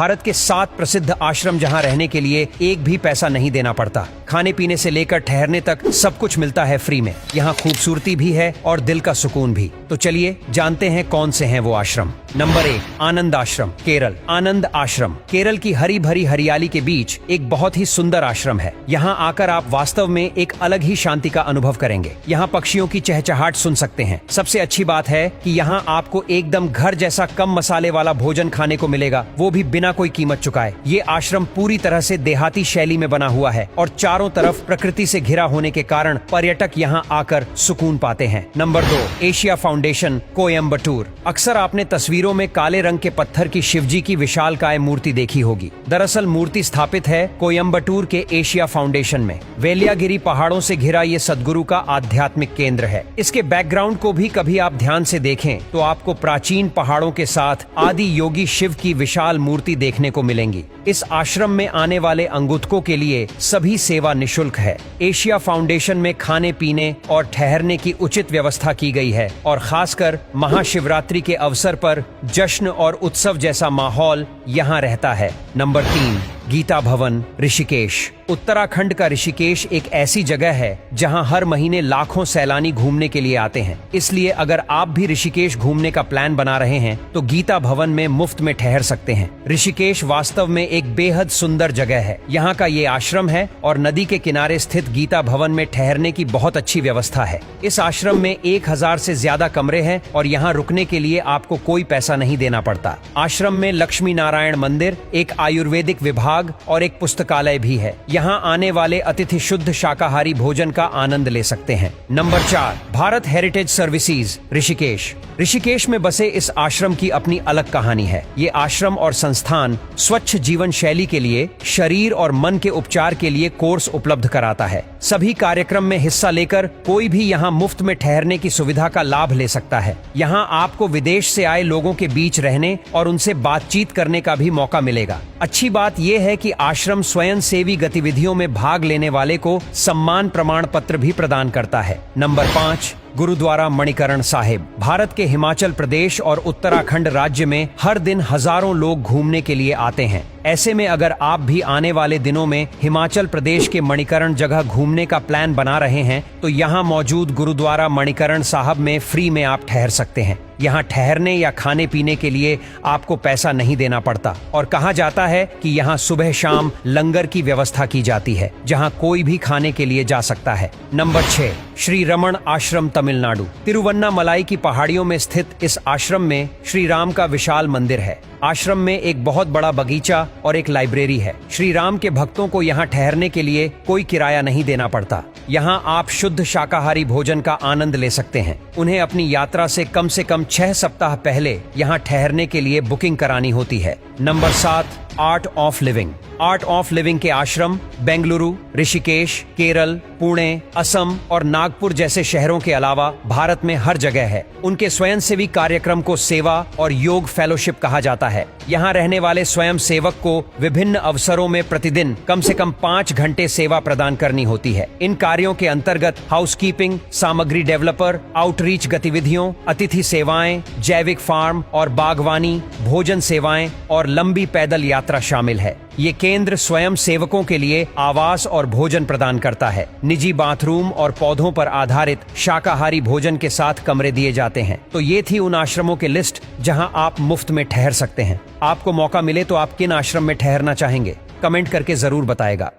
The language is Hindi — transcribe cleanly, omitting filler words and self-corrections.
भारत के 7 प्रसिद्ध आश्रम जहां रहने के लिए एक भी पैसा नहीं देना पड़ता। खाने पीने से लेकर ठहरने तक सब कुछ मिलता है फ्री में। यहाँ खूबसूरती भी है और दिल का सुकून भी। तो चलिए जानते हैं कौन से हैं वो आश्रम। नंबर 1, आनंद आश्रम, केरल। आनंद आश्रम केरल की हरी भरी हरियाली के बीच एक बहुत ही सुंदर आश्रम है। यहाँ आकर आप वास्तव में एक अलग ही शांति का अनुभव करेंगे। यहाँ पक्षियों की चहचहाट सुन सकते हैं। सबसे अच्छी बात है कि यहाँ आपको एकदम घर जैसा कम मसाले वाला भोजन खाने को मिलेगा, वो भी बिना कोई कीमत चुकाए। ये आश्रम पूरी तरह से देहाती शैली में बना हुआ है और चारों तरफ प्रकृति से घिरा होने के कारण पर्यटक यहाँ आकर सुकून पाते हैं। Number 2, Asia foundation, Coimbatore. अक्सर आपने तस्वीरों में काले रंग के पत्थर की शिवजी की विशालकाय मूर्ति देखी होगी। दरअसल मूर्ति स्थापित है कोयम्बटूर के एशिया फाउंडेशन में। वेलियागिरी पहाड़ों से घिरा ये सद्गुरु का आध्यात्मिक केंद्र है। इसके बैकग्राउंड को भी कभी आप ध्यान से देखें तो आपको प्राचीन पहाड़ों के साथ आदि योगी शिव की विशाल मूर्ति देखने को मिलेंगी। इस आश्रम में आने वाले अंगुतकों के लिए सभी सेवा निशुल्क है। एशिया फाउंडेशन में खाने पीने और ठहरने की उचित व्यवस्था की गई है और खासकर महाशिवरात्रि के अवसर पर जश्न और उत्सव जैसा माहौल यहाँ रहता है। नंबर 3, गीता भवन, ऋषिकेश। उत्तराखंड का ऋषिकेश एक ऐसी जगह है जहां हर महीने लाखों सैलानी घूमने के लिए आते हैं। इसलिए अगर आप भी ऋषिकेश घूमने का प्लान बना रहे हैं तो गीता भवन में मुफ्त में ठहर सकते हैं। ऋषिकेश वास्तव में एक बेहद सुंदर जगह है। यहाँ का ये आश्रम है और नदी के किनारे स्थित गीता भवन में ठहरने की बहुत अच्छी व्यवस्था है। इस आश्रम में 1000 से ज्यादा कमरे हैं और यहाँ रुकने के लिए आपको कोई पैसा नहीं देना पड़ता। आश्रम में लक्ष्मी नारायण मंदिर, एक आयुर्वेदिक विभाग और एक पुस्तकालय भी है। यहाँ आने वाले अतिथि शुद्ध शाकाहारी भोजन का आनंद ले सकते हैं। Number 4, Bharat heritage services, Rishikesh. Rishikesh में बसे इस आश्रम की अपनी अलग कहानी है। ये आश्रम और संस्थान स्वच्छ जीवन शैली के लिए, शरीर और मन के उपचार के लिए कोर्स उपलब्ध कराता है। सभी कार्यक्रम में हिस्सा लेकर कोई भी यहाँ मुफ्त में ठहरने की सुविधा का लाभ ले सकता है। यहाँ आपको विदेश से आए लोगों के बीच रहने और उनसे बातचीत करने का भी मौका मिलेगा। अच्छी बात यह है कि आश्रम स्वयं सेवी गतिविधियों में भाग लेने वाले को सम्मान प्रमाण पत्र भी प्रदान करता है। नंबर 5, गुरुद्वारा मणिकरण साहिब। भारत के हिमाचल प्रदेश और उत्तराखंड राज्य में हर दिन हजारों लोग घूमने के लिए आते हैं। ऐसे में अगर आप भी आने वाले दिनों में हिमाचल प्रदेश के मणिकरण जगह घूमने का प्लान बना रहे हैं तो यहाँ मौजूद गुरुद्वारा मणिकरण साहब में फ्री में आप ठहर सकते हैं। यहाँ ठहरने या खाने पीने के लिए आपको पैसा नहीं देना पड़ता और कहा जाता है कि यहाँ सुबह शाम लंगर की व्यवस्था की जाती है, जहाँ कोई भी खाने के लिए जा सकता है। नंबर 6, श्री रमण आश्रम, तमिलनाडु। तिरुवन्नामलाई की पहाड़ियों में स्थित इस आश्रम में श्री राम का विशाल मंदिर है। आश्रम में एक बहुत बड़ा बगीचा और एक लाइब्रेरी है। श्री राम के भक्तों को यहाँ ठहरने के लिए कोई किराया नहीं देना पड़ता। यहाँ आप शुद्ध शाकाहारी भोजन का आनंद ले सकते हैं। उन्हें अपनी यात्रा से कम 6 सप्ताह पहले यहाँ ठहरने के लिए बुकिंग करानी होती है। Number 7, art of living. Art of living के आश्रम बेंगलुरु, ऋषिकेश, केरल, पुणे, असम और नागपुर जैसे शहरों के अलावा भारत में हर जगह है। उनके स्वयंसेवी कार्यक्रम को सेवा और योग फेलोशिप कहा जाता है। यहाँ रहने वाले स्वयं सेवक को विभिन्न अवसरों में प्रतिदिन कम से कम 5 घंटे सेवा प्रदान करनी होती है। इन कार्यों के अंतर्गत हाउसकीपिंग, सामग्री डेवलपर, आउटरीच गतिविधियों, अतिथि सेवाएं, जैविक फार्म और बागवानी, भोजन सेवाएं और लंबी पैदल यात्रा शामिल है। ये केंद्र स्वयं सेवकों के लिए आवास और भोजन प्रदान करता है। निजी बाथरूम और पौधों पर आधारित शाकाहारी भोजन के साथ कमरे दिए जाते हैं। तो ये थी उन आश्रमों की लिस्ट जहां आप मुफ्त में ठहर सकते हैं। आपको मौका मिले तो आप किन आश्रम में ठहरना चाहेंगे? कमेंट करके जरूर बताएगा।